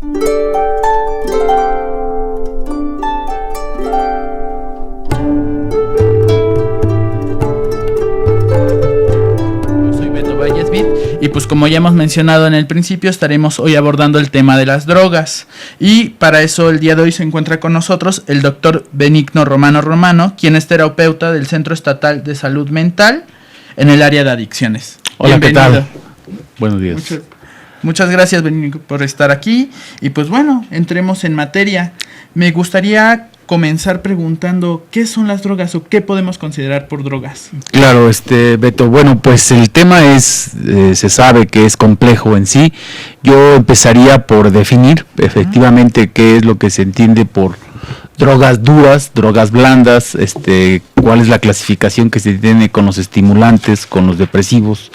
Y pues como ya hemos mencionado en el principio, estaremos hoy abordando el tema de las drogas. Y para eso el día de hoy se encuentra con nosotros el doctor Benigno Romano, quien es terapeuta del Centro Estatal de Salud Mental en el área de adicciones. Hola, bienvenido. ¿qué tal? Buenos días. Muchas gracias, Benigno, por estar aquí. Y pues bueno, entremos en materia. Me gustaría comenzar preguntando ¿qué son las drogas o qué podemos considerar por drogas? Claro, Beto, bueno, pues el tema es, se sabe que es complejo en sí. Yo empezaría por definir efectivamente qué es lo que se entiende por drogas duras, drogas blandas, cuál es la clasificación que se tiene con los estimulantes, con los depresivos,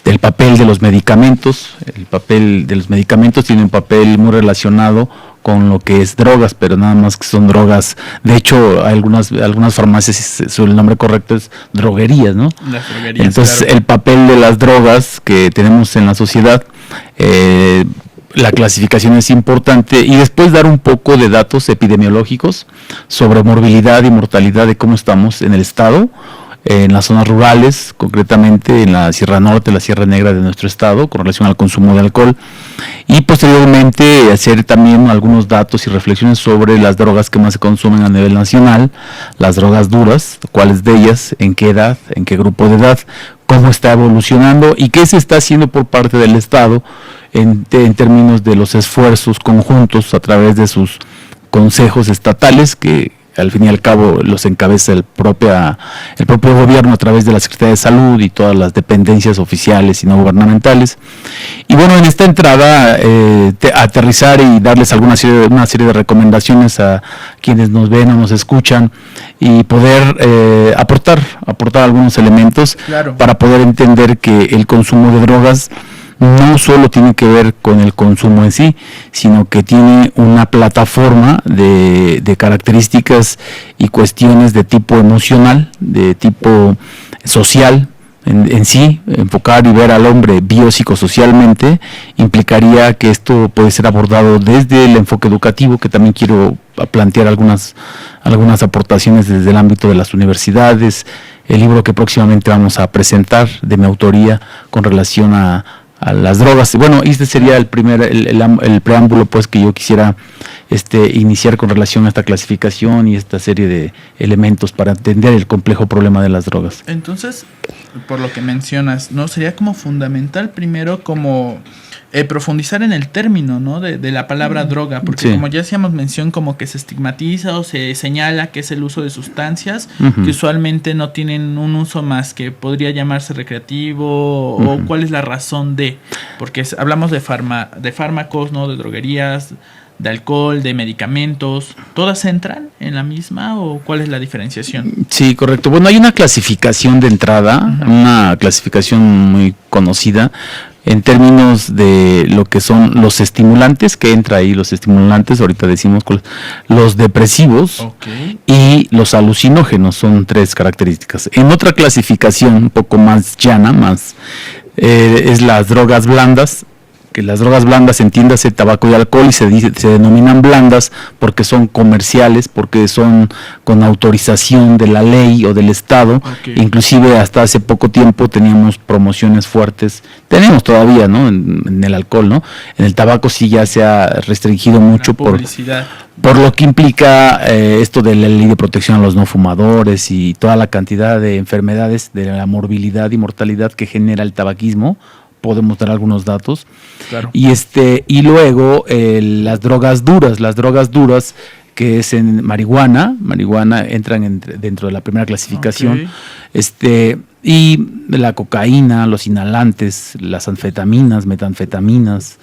del papel de los medicamentos. El papel de los medicamentos tiene un papel muy relacionado con lo que es drogas, pero nada más que son drogas. De hecho, algunas farmacias, el nombre correcto es droguerías, ¿no? Las droguerías. Entonces, claro. El papel de las drogas que tenemos en la sociedad, la clasificación es importante, y después dar un poco de datos epidemiológicos sobre morbilidad y mortalidad de cómo estamos en el estado, en las zonas rurales, concretamente en la Sierra Norte, la Sierra Negra de nuestro estado, con relación al consumo de alcohol, y posteriormente hacer también algunos datos y reflexiones sobre las drogas que más se consumen a nivel nacional, las drogas duras, cuáles de ellas, en qué edad, en qué grupo de edad, cómo está evolucionando y qué se está haciendo por parte del Estado en términos de los esfuerzos conjuntos a través de sus consejos estatales, que al fin y al cabo los encabeza el propio gobierno a través de la Secretaría de Salud y todas las dependencias oficiales y no gubernamentales. Y bueno, en esta entrada aterrizar y darles una serie de recomendaciones a quienes nos ven o nos escuchan, y poder aportar algunos elementos, claro, para poder entender que el consumo de drogas no solo tiene que ver con el consumo en sí, sino que tiene una plataforma de características y cuestiones de tipo emocional, de tipo social. En sí, enfocar y ver al hombre biopsicosocialmente implicaría que esto puede ser abordado desde el enfoque educativo, que también quiero plantear algunas aportaciones desde el ámbito de las universidades, el libro que próximamente vamos a presentar de mi autoría con relación a las drogas. Bueno, este sería el preámbulo pues que yo quisiera iniciar con relación a esta clasificación y esta serie de elementos para entender el complejo problema de las drogas. Entonces, por lo que mencionas, ¿no? Sería como fundamental primero como profundizar en el término, ¿no? de la palabra droga, porque sí, como ya hacíamos mención, como que se estigmatiza o se señala que es el uso de sustancias uh-huh, que usualmente no tienen un uso más que podría llamarse recreativo, uh-huh, o cuál es la razón de, porque hablamos de fármacos, ¿no? De droguerías, de alcohol, de medicamentos, ¿todas entran en la misma o cuál es la diferenciación? Sí, correcto. Bueno, hay una clasificación de entrada, uh-huh, una clasificación muy conocida en términos de lo que son los estimulantes, que entra ahí los estimulantes, ahorita decimos los depresivos, okay, y los alucinógenos, son 3 características. En otra clasificación un poco más llana, es las drogas blandas, que las drogas blandas, entiéndase tabaco y alcohol, y se denominan blandas porque son comerciales, porque son con autorización de la ley o del Estado. Okay. Inclusive hasta hace poco tiempo teníamos promociones fuertes, tenemos todavía, ¿no? En el alcohol, ¿no? En el tabaco sí ya se ha restringido mucho por lo que implica esto de la ley de protección a los no fumadores y toda la cantidad de enfermedades, de la morbilidad y mortalidad que genera el tabaquismo. Podemos dar algunos datos. Claro. Y luego las drogas duras, que es en marihuana entran dentro de la primera clasificación. Okay. Y la cocaína, los inhalantes, las anfetaminas, metanfetaminas,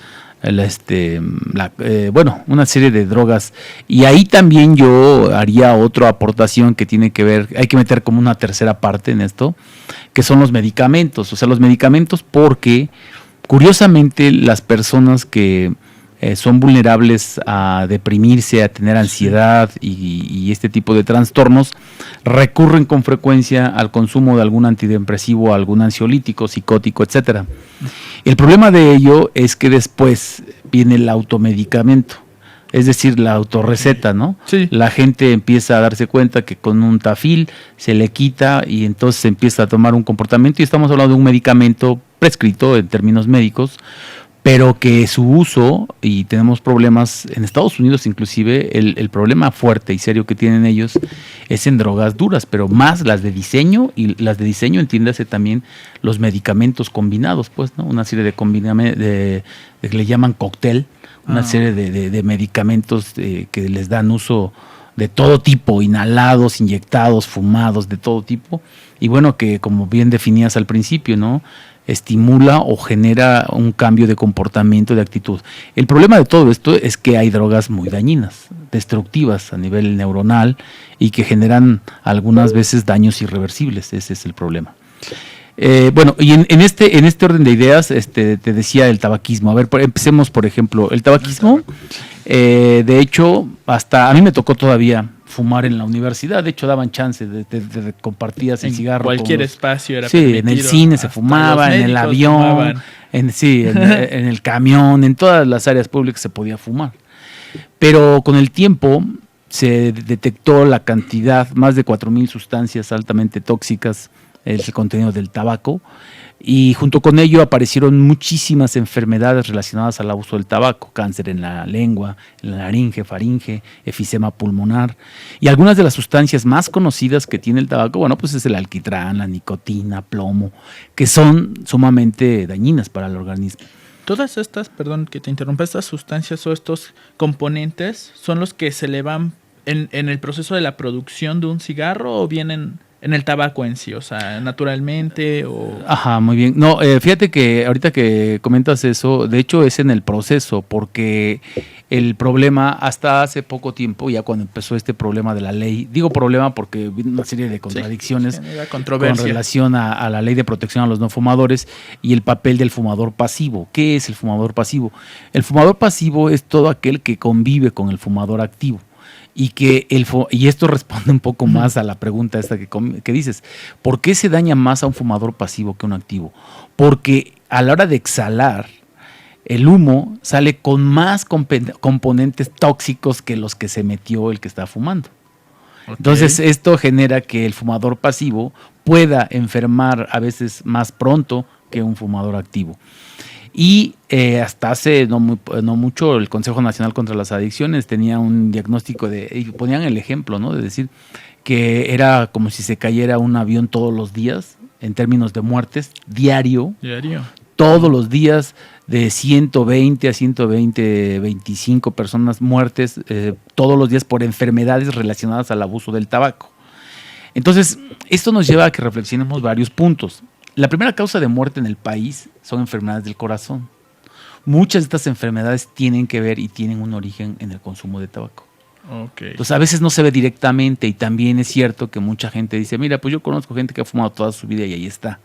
una serie de drogas. Y ahí también yo haría otra aportación que tiene que ver, hay que meter como una tercera parte en esto, que son los medicamentos. O sea, los medicamentos, porque curiosamente las personas que son vulnerables a deprimirse, a tener ansiedad y este tipo de trastornos, recurren con frecuencia al consumo de algún antidepresivo, algún ansiolítico, psicótico, etcétera. El problema de ello es que después viene el automedicamento, es decir, la autorreceta, ¿no? Sí. La gente empieza a darse cuenta que con un Tafil se le quita y entonces empieza a tomar un comportamiento, y estamos hablando de un medicamento prescrito en términos médicos, pero que su uso, y tenemos problemas en Estados Unidos inclusive, el problema fuerte y serio que tienen ellos es en drogas duras, pero más las de diseño, y las de diseño entiéndase también los medicamentos combinados, pues, ¿no? Una serie de combinamentos de que le llaman cóctel, una serie de medicamentos que les dan uso de todo tipo, inhalados, inyectados, fumados, de todo tipo, y bueno, que como bien definías al principio, ¿no?, estimula o genera un cambio de comportamiento, de actitud. El problema de todo esto es que hay drogas muy dañinas, destructivas a nivel neuronal y que generan algunas veces daños irreversibles. Ese es el problema. Bueno, y en este orden de ideas, te decía el tabaquismo. A ver, empecemos, por ejemplo, el tabaquismo. De hecho, hasta a mí me tocó todavía fumar en la universidad. De hecho, daban chance de compartías el cigarro. Cualquier espacio era permitido. En el cine se fumaba, en el avión, en el camión, en todas las áreas públicas se podía fumar. Pero con el tiempo se detectó la cantidad, más de 4,000 sustancias altamente tóxicas, el contenido del tabaco, y junto con ello aparecieron muchísimas enfermedades relacionadas al abuso del tabaco: cáncer en la lengua, en la laringe, faringe, efisema pulmonar, y algunas de las sustancias más conocidas que tiene el tabaco, bueno, pues es el alquitrán, la nicotina, plomo, que son sumamente dañinas para el organismo. Todas estas, perdón que te interrumpa, estas sustancias o estos componentes son los que se le van en el proceso de la producción de un cigarro, o vienen en el tabaco en sí, o sea, naturalmente o... Ajá, muy bien. No, fíjate que ahorita que comentas eso, de hecho es en el proceso, porque el problema hasta hace poco tiempo, ya cuando empezó este problema de la ley, digo problema porque vino una serie de contradicciones con relación a la ley de protección a los no fumadores y el papel del fumador pasivo. ¿Qué es el fumador pasivo? El fumador pasivo es todo aquel que convive con el fumador activo. Y esto responde un poco más a la pregunta esta que dices. ¿Por qué se daña más a un fumador pasivo que a un activo? Porque a la hora de exhalar, el humo sale con más componentes tóxicos que los que se metió el que está fumando. Okay. Entonces esto genera que el fumador pasivo pueda enfermar a veces más pronto que un fumador activo. Y hasta hace no mucho el Consejo Nacional contra las Adicciones tenía un diagnóstico y ponían el ejemplo, ¿no?, de decir que era como si se cayera un avión todos los días en términos de muertes, diario. Todos los días, de 120 a 25 personas muertes todos los días por enfermedades relacionadas al abuso del tabaco. Entonces, esto nos lleva a que reflexionemos varios puntos. La primera causa de muerte en el país son enfermedades del corazón. Muchas de estas enfermedades tienen que ver y tienen un origen en el consumo de tabaco. Okay. Entonces a veces no se ve directamente, y también es cierto que mucha gente dice, mira, pues yo conozco gente que ha fumado toda su vida y ahí está.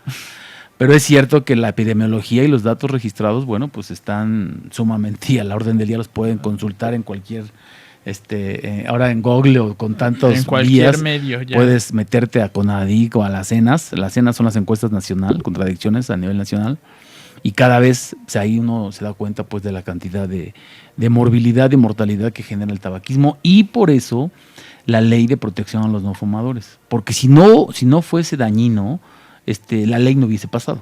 Pero es cierto que la epidemiología y los datos registrados, bueno, pues están sumamente a la orden del día, los pueden consultar en cualquier... ahora en Google o con tantos en cualquier vías, medio ya. Puedes meterte a CONADIC o a las CENAS. Las CENAS son las encuestas nacional, contradicciones a nivel nacional, y cada vez ahí uno se da cuenta pues de la cantidad de morbilidad y mortalidad que genera el tabaquismo, y por eso la ley de protección a los no fumadores, porque si no fuese dañino, la ley no hubiese pasado.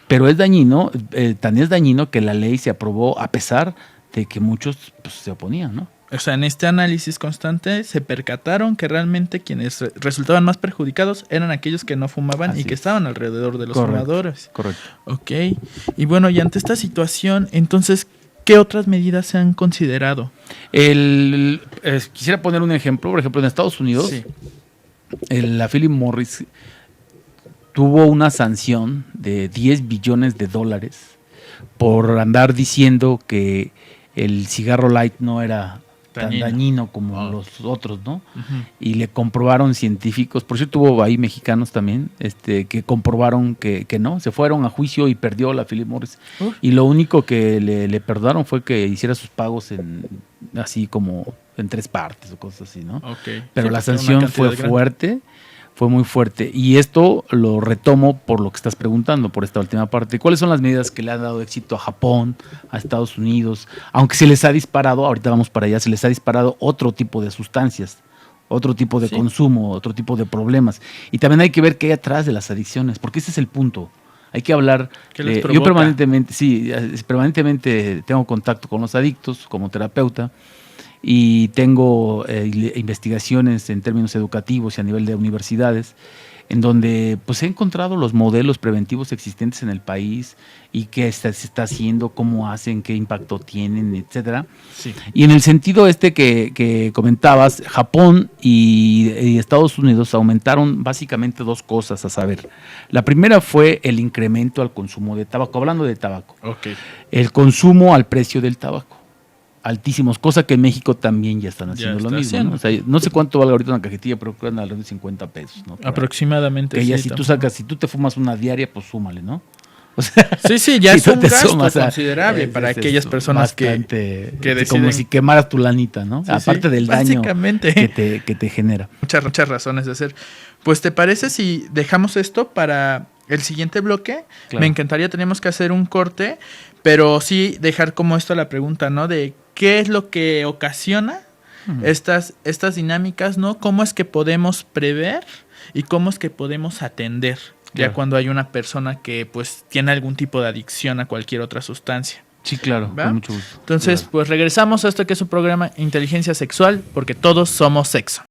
Pero es dañino, tan es dañino que la ley se aprobó a pesar de que muchos pues, se oponían, ¿no? O sea, en este análisis constante se percataron que realmente quienes resultaban más perjudicados eran aquellos que no fumaban. Así y que estaban alrededor de los fumadores. Correcto. Ok. Y bueno, y ante esta situación, entonces, ¿qué otras medidas se han considerado? Quisiera poner un ejemplo. Por ejemplo, en Estados Unidos, sí, la Philip Morris tuvo una sanción de $10 billones por andar diciendo que el cigarro light no era dañino como los otros, ¿no? Ujú. Y le comprobaron científicos, por cierto hubo ahí mexicanos también, que comprobaron que no, se fueron a juicio y perdió la Philip Morris. Y lo único que le perdonaron fue que hiciera sus pagos así como en 3 partes o cosas así, ¿no? Okay. Pero Sí, la porque una sanción fue cantidad grande. fuerte, fue muy fuerte. Y esto lo retomo por lo que estás preguntando, por esta última parte. ¿Cuáles son las medidas que le han dado éxito a Japón, a Estados Unidos? Aunque se les ha disparado, ahorita vamos para allá, se les ha disparado otro tipo de sustancias, otro tipo de consumo, otro tipo de problemas. Y también hay que ver qué hay atrás de las adicciones, porque ese es el punto. Hay que hablar. ¿Qué les Yo provoca? permanentemente tengo contacto con los adictos como terapeuta y tengo investigaciones en términos educativos y a nivel de universidades en donde pues he encontrado los modelos preventivos existentes en el país y qué se está haciendo, cómo hacen, qué impacto tienen, etcétera. Sí. Y en el sentido que comentabas, Japón y Estados Unidos aumentaron básicamente 2 cosas a saber. La primera fue el incremento al consumo de tabaco, hablando de tabaco. Okay. El consumo al precio del tabaco. Altísimos, cosa que en México también ya están haciendo lo mismo, ¿no? O sea, no sé cuánto vale ahorita una cajetilla, pero creo que alrededor de 50 pesos, ¿no? Aproximadamente. Que ya sí, si tú sacas, si tú te fumas una diaria, pues súmale, ¿no? O sea, sí, ya si es tú un te gasto sumas considerable para aquellas personas que deciden. como si quemaras tu lanita, ¿no? Sí, aparte del daño básicamente. que te genera. Muchas razones de hacer. Pues, ¿te parece si dejamos esto para el siguiente bloque? Claro. Me encantaría, tenemos que hacer un corte, pero sí dejar como esto la pregunta, ¿no? De qué es lo que ocasiona estas dinámicas, ¿no? ¿Cómo es que podemos prever y cómo es que podemos atender ya Claro. cuando hay una persona que pues tiene algún tipo de adicción a cualquier otra sustancia? Sí, claro, ¿Va? con mucho gusto. Entonces, Claro. pues regresamos a esto que es su programa Inteligencia Sexual, porque todos somos sexo.